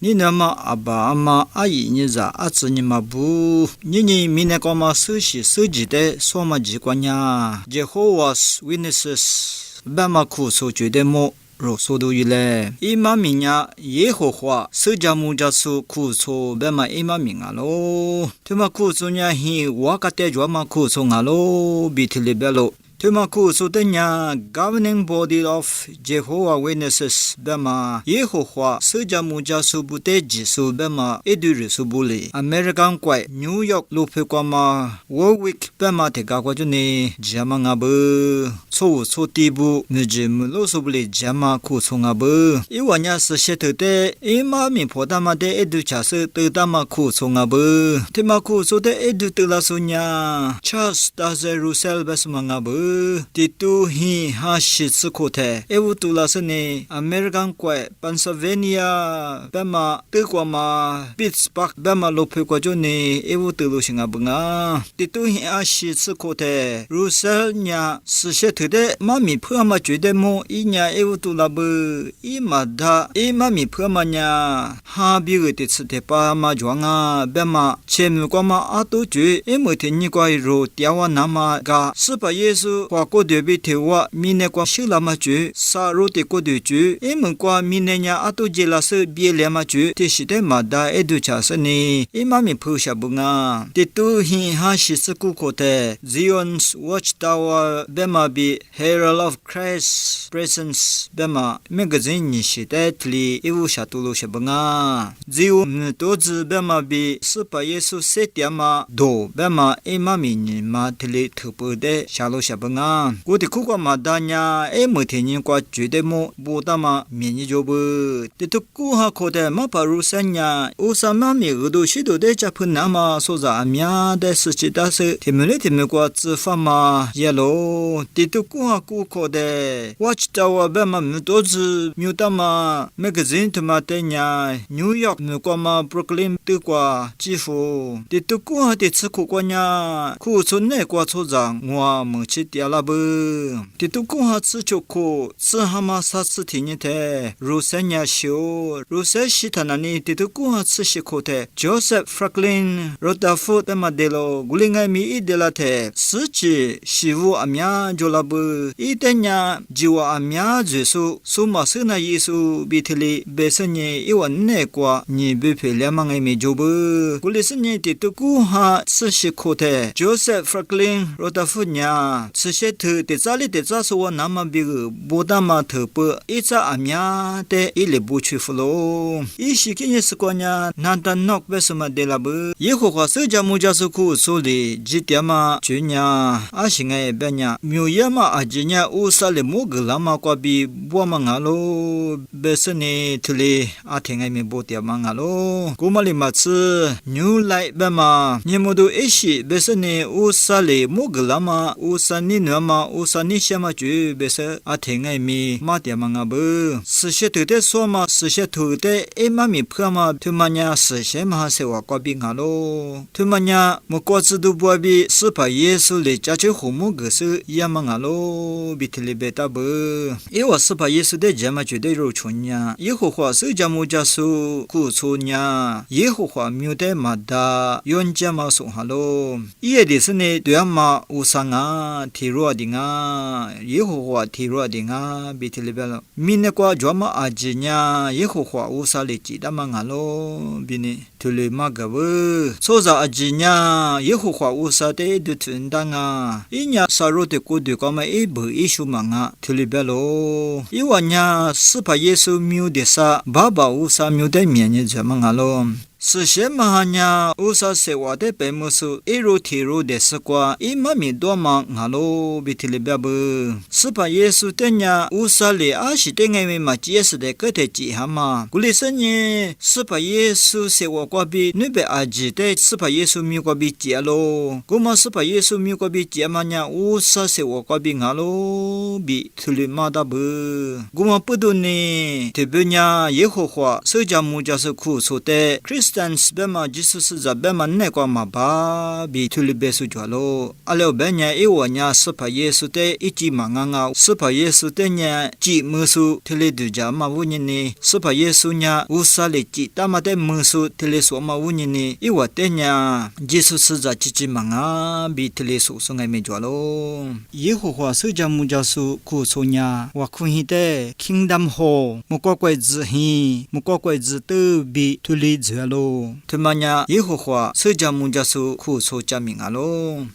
你那么阿爸阿妈阿姨你咋阿子你嘛不？你明年干嘛手机的什么机关呀 ？Jehovah's Witnesses， 爸妈苦说觉得么？若说到一来，伊玛明呀，耶和华释迦牟尼佛苦错，别嘛伊玛明啊咯，他妈苦错呀，嘿，我个带着嘛苦错啊咯，比提里别咯。他妈苦错的呀 ，Governing Body of Jehovah Witnesses， 别嘛耶和华释迦牟尼佛不得接受，别嘛一对日数不离。American 怪 New York 路配过嘛 ，Warwick 别嘛提高过就呢，加嘛阿不，错地步，你这么路数不离加嘛苦错阿不，伊话呀是写头的，伊妈咪婆大嘛的一对假设得大嘛苦错阿不，他妈苦错的一对得了说呀 ，Charles 大在 Russell 别什么阿不。Titu hi ha shitsu kote ewu tulasa ne American kwai Pennsylvania bema tekwa ma Pittsburgh bema lope kwa jo ne ewu tulu singa bunga Titu hi ha shitsu kote Russell nya sishe tede mami phua ma jwede mo I nya ewu tulabu I mada I mami phua ma nya ha bi ge te tsite pa ma jwanga bema chemu kwa ma ato jwe emu te ni kwa ro tiawa nama ga sipa yesu qua cô đều bị thiếu quá, mình qua siêu làm mà chú, sa rồi thì cô đều chú, em mình qua mình nhà ở tôi chỉ là sự bia làm mà chú, thì sẽ để mà đã edu cha sự này, em mà mình phơi sa bung à, thì tu hi ha sĩ sự cụ cô thế, Zion's Watchtower, bên mà bị Herald of Christ's Presence, bên mà magazine như sẽ để thì edu sa tu lo sa bung à, Zion tổ chức bên mà bị sự pa Yesu sẽ tiêm mà đồ, bên mà em mà mình mà thì thực bữa để sa lo sa bung à.我的苦瓜嘛大呀，哎，每天人瓜绝对么不大嘛，面你就不，这都苦哈苦的嘛把入山呀，我上嘛面耳朵许多的家朋友嘛，说啥面的事情大事，他们瓜吃饭嘛，也咯，这都苦哈苦的，我知道我爸妈没多子，没大嘛，magazine 他妈的呀，New York 没瓜嘛 ，Brooklyn 的瓜，几乎，这都苦哈的吃苦瓜呀，苦村那瓜错长，我没吃掉了。这都公哈吃就苦，吃哈嘛啥吃听你的，如山呀修，如山西他那里这都公哈吃些苦的 ，Joseph Franklin Rutherford 的嘛的咯，古灵爱米一的啦的，实际西屋阿米亚就啦不，一等呀就话阿米亚结束，苏马斯那耶稣比特里别生呢一万内瓜，你别陪两万爱米就不，古里是呢这都公哈吃些苦的 ，Joseph Franklin Rutherford 呀吃些。그 대자리 대자소와 남만비그 보다마 더버 이자 아미야 데 일레 부치플로 이 시기니스 거냐 난단녹 베스마 데라브 예호가 서자무자스쿠 소리 지티아마 주냐 아싱에 베냐 묘야마 아지냐 우살레 모글라마 과비 보망알로 베스니 틀리 아탱에미 보티아망알로 고말리마츠 뉴라이 베마 니모도 에시 베스니 우살레 모글라마 우산니 마 우산니 샤마 주 베서 아탱에 미 마티아망아 부 스셰트데 소마 스셰트데 에마미 프마 투마냐 스셰마세와 과빙하로 투마냐 모코츠도 부아비 스파 예수레 자체 호모 그스 야망하로 비틀리베타부 이와 스파 예수데 자마주데 로촌냐 예호화 스자모자수 구초냐 예호화 묘데 마다 연자마소하로 이에디스네 되야마 우상아 티로 딩아 예호와 티로딩아 비틀리벨 미네과 조마 아지냐 예호와 우살리지 다망알로 비니 틀리마가브 소자 아지냐 예호와 우사데 드튼당아 이냐 사로데 고드가마 이브 이슈망아 틀리벨로 이와냐 스파 예수 뮤데사 바바 우사 뮤데 미니 자망알로 스셰마하냐 우사세와데 베무수 이로티로 데스과 이마미 도마 나로 비틀리바브 스파 예수 때냐 우살리 아시땡에미 마지에스데 끝에지 하마 굴리선니 스파 예수 세와과비 느베 아지데 스파 예수 미과비 지알로 고마 스파 예수 미과비 지아마냐 우사세와과비 나로 비틀리마다브 고마 뿌도니 데베냐 예호화 서자무자스 쿠소데 크리스 Christians bema Jesus za bema ne kwa maba bi thuli besu jwalo alo benya iwanya sapa Yesu te ichi manganga sapa Yesu te nya chi musu thile du ja ma wunyini sapa Yesu nya usale chi tamate musu thile so ma wunyini iwa te nya Jesus za chi manga bi thile so so ngai me jwalo Yehowa su ja mu ja su ku so nya wa khu hi te kingdom ho mo ko kwai zi hi mo ko kwai zi tu bi thuli jwalo thmanya Yehowa su ja mu ja su ku so cha mi nga lo